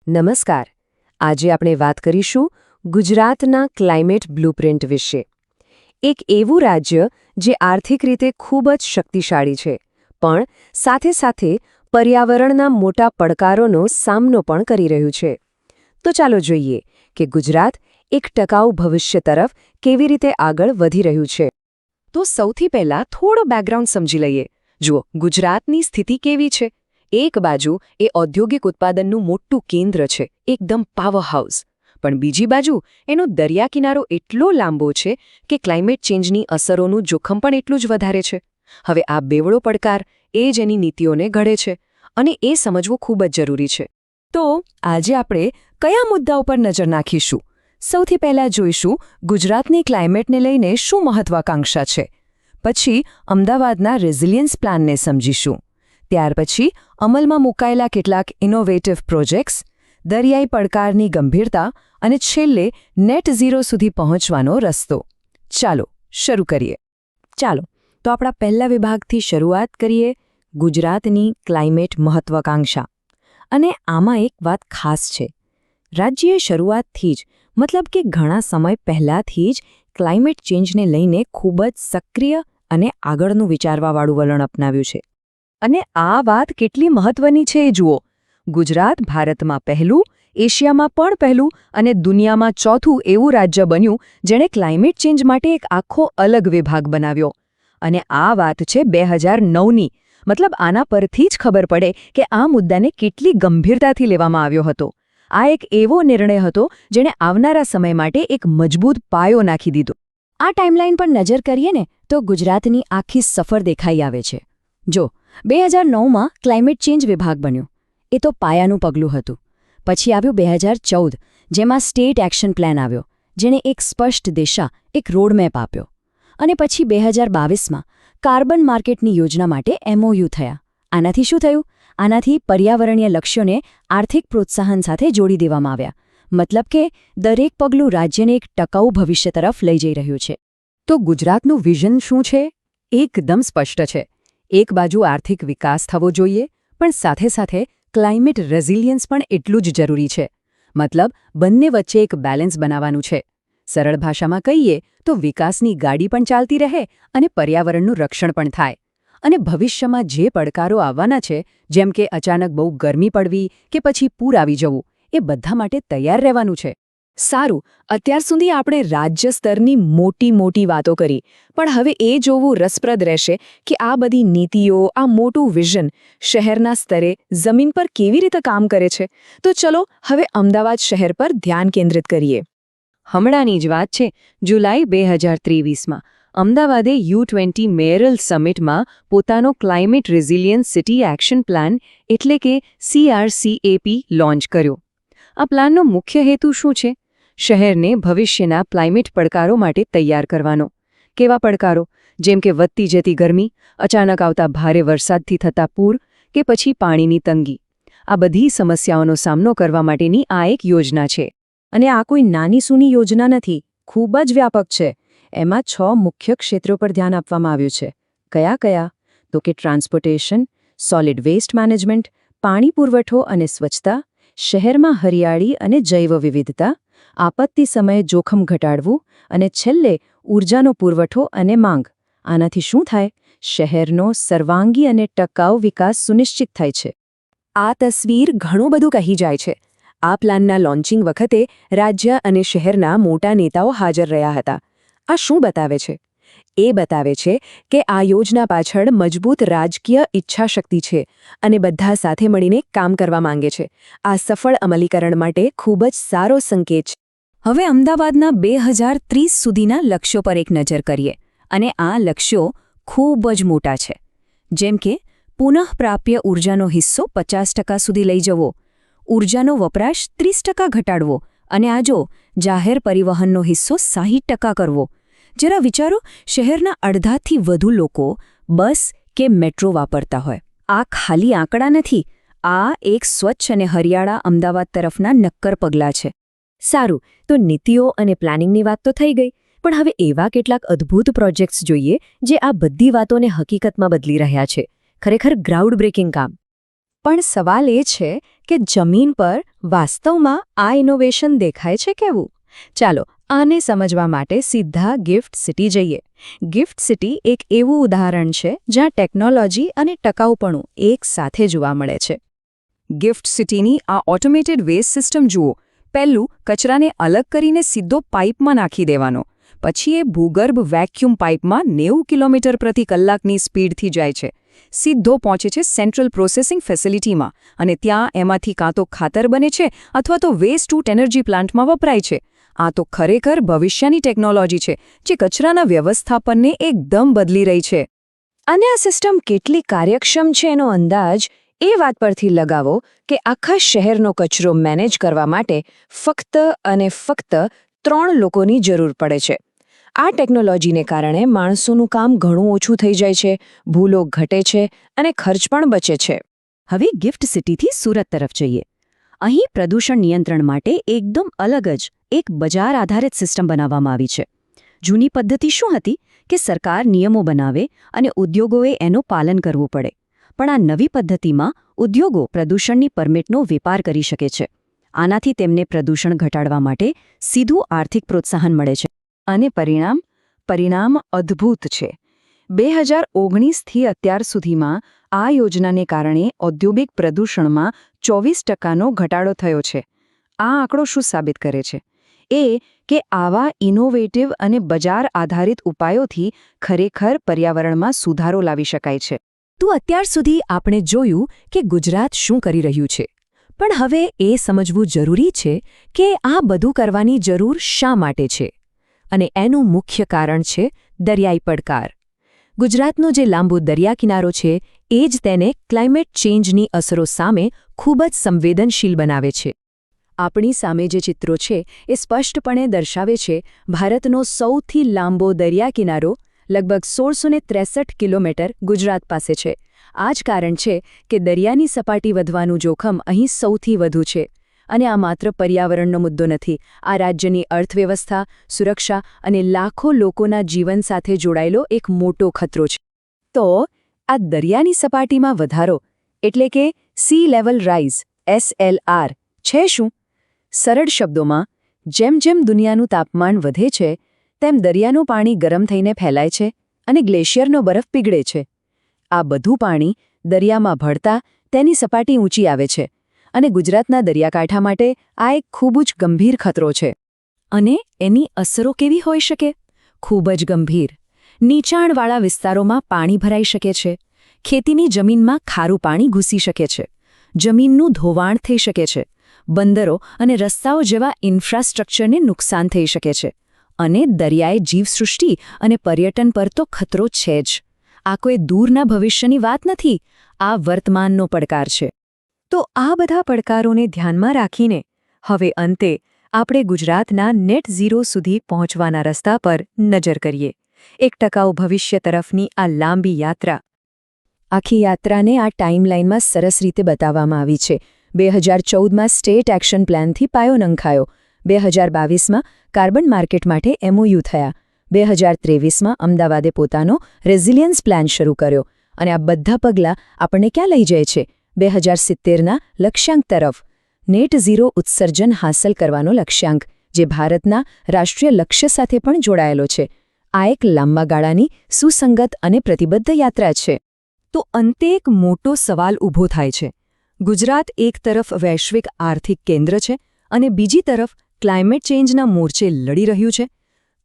નમસ્કાર. આજે આપણે વાત કરીશું ગુજરાતના ક્લાઇમેટ બ્લુપ્રિન્ટ વિશે. એક એવું રાજ્ય જે આર્થિક રીતે ખૂબ જ શક્તિશાળી છે, પણ સાથે સાથે પર્યાવરણના મોટા પડકારોનો સામનો પણ કરી રહ્યું છે. તો ચાલો જોઈએ કે ગુજરાત એક ટકાઉ ભવિષ્ય તરફ કેવી રીતે આગળ વધી રહ્યું છે. તો સૌથી પહેલા થોડો બેકગ્રાઉન્ડ સમજી લઈએ. જુઓ, ગુજરાતની સ્થિતિ કેવી છે? એક બાજુ એ ઔદ્યોગિક ઉત્પાદનનું મોટું કેન્દ્ર છે, એકદમ પાવર હાઉસ. પણ બીજી બાજુ એનો દરિયા કિનારો એટલો લાંબો છે કે ક્લાઇમેટ ચેન્જની અસરોનું જોખમ પણ એટલું જ વધારે છે. હવે આ બેવડો પડકાર એ જ એની નીતિઓને ઘડે છે, અને એ સમજવું ખૂબ જ જરૂરી છે. તો આજે આપણે કયા મુદ્દા ઉપર નજર નાખીશું? સૌથી પહેલા જોઈશું ગુજરાતની ક્લાઇમેટને લઈને શું મહત્વાકાંક્ષા છે. પછી અમદાવાદના રેઝિલિયન્સ પ્લાનને સમજીશું. ત્યાર પછી અમલમાં મુકાયેલા કેટલાક ઇનોવેટિવ પ્રોજેક્ટ્સ, દરિયાઈ પડકારની ગંભીરતા અને છેલ્લે નેટ ઝીરો સુધી પહોંચવાનો રસ્તો. ચાલો શરૂ કરીએ. તો આપણા પહેલા વિભાગથી શરૂઆત કરીએ, ગુજરાતની ક્લાઇમેટ મહત્વાકાંક્ષા. અને આમાં એક વાત ખાસ છે. રાજ્યએ શરૂઆતથી જ, મતલબ કે ઘણા સમય પહેલાથી જ ક્લાઇમેટ ચેન્જને લઈને ખૂબ જ સક્રિય અને આગળનું વિચારવાવાળું વલણ અપનાવ્યું છે. અને આ વાત કેટલી મહત્વની છે એ જુઓ. ગુજરાત ભારતમાં પહેલું, એશિયામાં પણ પહેલું અને દુનિયામાં ચોથું એવું રાજ્ય બન્યું જેણે ક્લાઇમેટ ચેન્જ માટે એક આખો અલગ વિભાગ બનાવ્યો. અને આ વાત છે 2009ની. મતલબ આના પરથી જ ખબર પડે કે આ મુદ્દાને કેટલી ગંભીરતાથી લેવામાં આવ્યો હતો. આ એક એવો નિર્ણય હતો જેણે આવનારા સમય માટે એક મજબૂત પાયો નાખી દીધો. આ ટાઈમલાઈન પર નજર કરીએ ને તો ગુજરાતની આખી સફર દેખાઈ આવે છે. જો 2009માં ક્લાઇમેટ ચેન્જ વિભાગ બન્યો, એ તો પાયાનું પગલું હતું. પછી આવ્યું 2014, જેમાં સ્ટેટ એક્શન પ્લાન આવ્યો, જેણે એક સ્પષ્ટ દિશા, એક રોડમેપ આપ્યો. અને પછી 2022માં કાર્બન માર્કેટની યોજના માટે MOU થયા. આનાથી શું થયું? આનાથી પર્યાવરણીય લક્ષ્યોને આર્થિક પ્રોત્સાહન સાથે જોડી દેવામાં આવ્યા. મતલબ કે દરેક પગલું રાજ્યને એક ટકાઉ ભવિષ્ય તરફ લઈ જઈ રહ્યું છે. તો ગુજરાતનું વિઝન શું છે? એકદમ સ્પષ્ટ છે. એક બાજુ આર્થિક વિકાસ થવો જોઈએ, પણ સાથે સાથે ક્લાઇમેટ રેઝિલિયન્સ પણ એટલું જ જરૂરી છે. મતલબ બંને વચ્ચે એક બેલેન્સ બનાવવાનું છે. સરળ ભાષામાં કહીએ તો વિકાસની ગાડી પણ ચાલતી રહે અને પર્યાવરણનું રક્ષણ પણ થાય. અને ભવિષ્યમાં જે પડકારો આવવાના છે, જેમ કે અચાનક બહુ ગરમી પડવી કે પછી પૂર આવી જવું, એ બધા માટે તૈયાર રહેવાનું છે. સારું, અત્યાર સુધી આપણે રાજ્ય સ્તરની મોટી વાતો કરી, પણ હવે એ જોવું રસપ્રદ રહેશે કે આ બધી નીતિઓ, આ મોટું વિઝન શહેરના સ્તરે જમીન પર કેવી રીતે કામ કરે છે. તો ચલો હવે અમદાવાદ શહેર પર ધ્યાન કેન્દ્રિત કરીએ. હમણાંની જ વાત છે. જુલાઈ 2023માં અમદાવાદે U20 મેયરલ સમિટમાં પોતાનો climate resilience city action plan એટલે કે CRCAP લોન્ચ કર્યો. આ પ્લાનનો મુખ્ય હેતુ શું છે? શહેરને ભવિષ્યના ક્લાઇમેટ પડકારો માટે તૈયાર કરવાનો. કેવા પડકારો? જેમ કે વધતી જતી ગરમી, અચાનક આવતા ભારે વરસાદથી થતા પૂર કે પછી પાણીની તંગી. આ બધી સમસ્યાઓનો સામનો કરવા માટેની આ એક યોજના છે. અને આ કોઈ નાની સૂની યોજના નથી, ખૂબ જ વ્યાપક છે. એમાં 6 મુખ્ય ક્ષેત્રો પર ધ્યાન આપવામાં આવ્યું છે. કયા? તો કે ટ્રાન્સપોર્ટેશન, સોલિડ વેસ્ટ મેનેજમેન્ટ, પાણી પુરવઠો અને સ્વચ્છતા, શહેરમાં હરિયાળી અને જૈવ વિવિધતા, આપત્તિ સમયે જોખમ ઘટાડવું અને છેલ્લે ઊર્જાનો પુરવઠો અને માંગ. આનાથી શું થાય? શહેરનો સર્વાંગી અને ટકાઉ વિકાસ સુનિશ્ચિત થાય છે. આ તસવીર ઘણું બધું કહી જાય છે. આ પ્લાનના લોન્ચિંગ વખતે રાજ્ય અને શહેરના મોટા નેતાઓ હાજર રહ્યા હતા. આ શું બતાવે છે? એ બતાવે છે કે આ યોજના પાછળ મજબૂત રાજકીય ઈચ્છાશક્તિ છે અને બધા સાથે મળીને કામ કરવા માંગે છે. આ સફળ અમલીકરણ માટે ખૂબ જ સારો સંકેત છે. હવે અમદાવાદના 2030 સુધીના લક્ષ્યો પર એક નજર કરીએ. અને આ લક્ષ્યો ખૂબ જ મોટા છે. જેમ કે પુનઃપ્રાપ્ય ઊર્જાનો હિસ્સો 50% સુધી લઈ જવો, ઊર્જાનો વપરાશ 30% ઘટાડવો અને જાહેર પરિવહનનો હિસ્સો 60% કરવો. જરા વિચારો, શહેરના અડધાથી વધુ લોકો બસ કે મેટ્રો વાપરતા હોય. આ ખાલી આંકડા નથી, આ એક સ્વચ્છ અને હરિયાળા અમદાવાદ તરફના નક્કર પગલાં છે. સારું, તો નીતિઓ અને પ્લાનિંગની વાત તો થઈ ગઈ, પણ હવે એવા કેટલાક અદ્ભુત પ્રોજેક્ટ્સ જોઈએ જે આ બધી વાતોને હકીકતમાં બદલી રહ્યા છે. ખરેખર ગ્રાઉન્ડ બ્રેકિંગ કામ. પણ સવાલ એ છે કે જમીન પર વાસ્તવમાં આ ઇનોવેશન દેખાય છે કેવું? ચાલો આને સમજવા માટે સીધા ગિફ્ટ સિટી જઈએ. ગિફ્ટ સિટી એક એવું ઉદાહરણ છે જ્યાં ટેકનોલોજી અને ટકાઉપણું એક સાથે જોવા મળે છે. ગિફ્ટ સિટીની આ ઓટોમેટેડ વેસ્ટ સિસ્ટમ જુઓ. પહેલું, કચરાને અલગ કરીને સીધો પાઇપમાં નાખી દેવાનો. પછી એ ભૂગર્ભ વેક્યુમ પાઇપમાં 90 કિલોમીટર પ્રતિ કલાકની સ્પીડથી જાય છે. સીધો પહોંચે છે સેન્ટ્રલ પ્રોસેસિંગ ફેસિલિટીમાં અને ત્યાં એમાંથી કાં તો ખાતર બને છે અથવા તો વેસ્ટ ટુ એનર્જી પ્લાન્ટમાં વપરાય છે. આ તો ખરેખર ભવિષ્યની ટેકનોલોજી છે જે કચરાના વ્યવસ્થાપનને એકદમ બદલી રહી છે. અને આ સિસ્ટમ કેટલી કાર્યક્ષમ છે એનો અંદાજ એ વાત પરથી લગાવો કે આખા શહેરનો કચરો મેનેજ કરવા માટે ફક્ત અને ફક્ત 3 લોકોની જરૂર પડે છે. આ ટેકનોલોજીને કારણે માણસોનું કામ ઘણું ઓછું થઈ જાય છે, ભૂલો ઘટે છે અને ખર્ચ પણ બચે છે. હવે ગિફ્ટ સિટીથી સુરત તરફ જઈએ. અહીં પ્રદૂષણ નિયંત્રણ માટે એકદમ અલગ જ એક બજાર આધારિત સિસ્ટમ બનાવવામાં આવી છે. જૂની પદ્ધતિ શું હતી કે સરકાર નિયમો બનાવે અને ઉદ્યોગોએ એનું પાલન કરવું પડે. પણ આ નવી પદ્ધતિમાં ઉદ્યોગો પ્રદૂષણની પરમિટનો વેપાર કરી શકે છે. આનાથી તેમને પ્રદૂષણ ઘટાડવા માટે સીધું આર્થિક પ્રોત્સાહન મળે છે. અને પરિણામ અદ્ભુત છે. 2019થી અત્યાર સુધીમાં આ યોજનાને કારણે ઔદ્યોગિક પ્રદૂષણમાં 24% ઘટાડો થયો છે. આ આંકડો શું સાબિત કરે છે? એ કે આવા ઇનોવેટિવ અને બજાર આધારિત ઉપાયોથી ખરેખર પર્યાવરણમાં સુધારો લાવી શકાય છે. તો અત્યાર સુધી આપણે જોયું કે ગુજરાત શું કરી રહ્યું છે. પણ હવે એ સમજવું જરૂરી છે કે આ બધું કરવાની જરૂર શા માટે છે. અને એનું મુખ્ય કારણ છે દરિયાઈ પડકાર. ગુજરાતનો જે લાંબો દરિયાકિનારો છે એ જ તેને ક્લાઇમેટ ચેન્જની અસરો સામે ખૂબ જ સંવેદનશીલ બનાવે છે. આપણી સામે જે ચિત્રો છે એ સ્પષ્ટપણે દર્શાવે છે ભારતનો સૌથી લાંબો દરિયાકિનારો લગભગ 1663 કિલોમીટર ગુજરાત પાસે છે. આ જ કારણ છે કે દરિયાની સપાટી વધવાનું જોખમ અહીં સૌથી વધુ છે. અને આ માત્ર પર્યાવરણનો મુદ્દો નથી. આ રાજ્યની અર્થવ્યવસ્થા, સુરક્ષા અને લાખો લોકોના જીવન સાથે જોડાયેલો એક મોટો ખતરો છે. તો આ દરિયાની સપાટીમાં વધારો એટલે કે સી લેવલ રાઇઝ SLR છે શું? સરળ શબ્દોમાં, જેમ જેમ દુનિયાનું તાપમાન વધે છે તેમ દરિયાનું પાણી ગરમ થઈને ફેલાય છે અને ગ્લેશિયરનો બરફ પીગળે છે. આ બધું પાણી દરિયામાં ભળતા તેની સપાટી ઊંચી આવે છે. અને ગુજરાતના દરિયાકાંઠા માટે આ એક ખૂબ જ ગંભીર ખતરો છે. અને એની અસરો કેવી હોઈ શકે? ખૂબ જ ગંભીર. નીચાણવાળા વિસ્તારોમાં પાણી ભરાઈ શકે છે. ખેતીની જમીનમાં ખારું પાણી ઘૂસી શકે છે. જમીનનું ધોવાણ થઈ શકે છે. બંદરો અને રસ્તાઓ જેવા ઇન્ફ્રાસ્ટ્રક્ચરને નુકસાન થઈ શકે છે. અને દરિયાઈ જીવસૃષ્ટિ અને પર્યટન પર તો ખતરો છે જ. આ કોઈ દૂરના ભવિષ્યની વાત નથી. આ વર્તમાનનો પડકાર છે. તો આ બધા પડકારોને ધ્યાનમાં રાખીને હવે અંતે આપણે ગુજરાતના નેટ ઝીરો સુધી પહોંચવાના રસ્તા પર નજર કરીએ. એક ટકાઉ ભવિષ્ય તરફની આ લાંબી યાત્રા. આખી યાત્રાને આ ટાઈમલાઈનમાં સરસ રીતે બતાવવામાં આવી છે. 2014માં સ્ટેટ એક્શન પ્લાનથી પાયો નંખાયો. 2022માં કાર્બન માર્કેટ માટે MOU થયા. 2023માં અમદાવાદે પોતાનો રેઝિલિયન્સ પ્લાન શરૂ કર્યો. અને આ બધા પગલાં આપણને ક્યાં લઈ જાય છે? 2070ના લક્ષ્યાંક તરફ. નેટ ઝીરો ઉત્સર્જન હાંસલ કરવાનો લક્ષ્યાંક, જે ભારતના રાષ્ટ્રીય લક્ષ્ય સાથે પણ જોડાયેલો છે. આ એક લાંબા ગાળાની, સુસંગત અને પ્રતિબદ્ધ યાત્રા છે. તો અંતે એક મોટો સવાલ ઊભો થાય છે. ગુજરાત એક તરફ વૈશ્વિક આર્થિક કેન્દ્ર છે અને બીજી તરફ ક્લાઇમેટ ચેન્જના મોરચે લડી રહ્યું છે.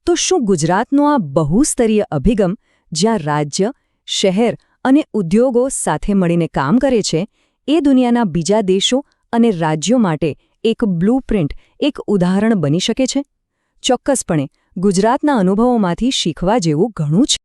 તો શું ગુજરાતનો આ બહુસ્તરીય અભિગમ, જ્યાં રાજ્ય, શહેર અને ઉદ્યોગો સાથે મળીને કામ કરે છે, એ દુનિયાના બીજા દેશો અને રાજ્યો માટે એક બ્લૂપ્રિન્ટ, એક ઉદાહરણ બની શકે છે? ચોક્કસપણે ગુજરાતના અનુભવોમાંથી શીખવા જેવું ઘણું છે.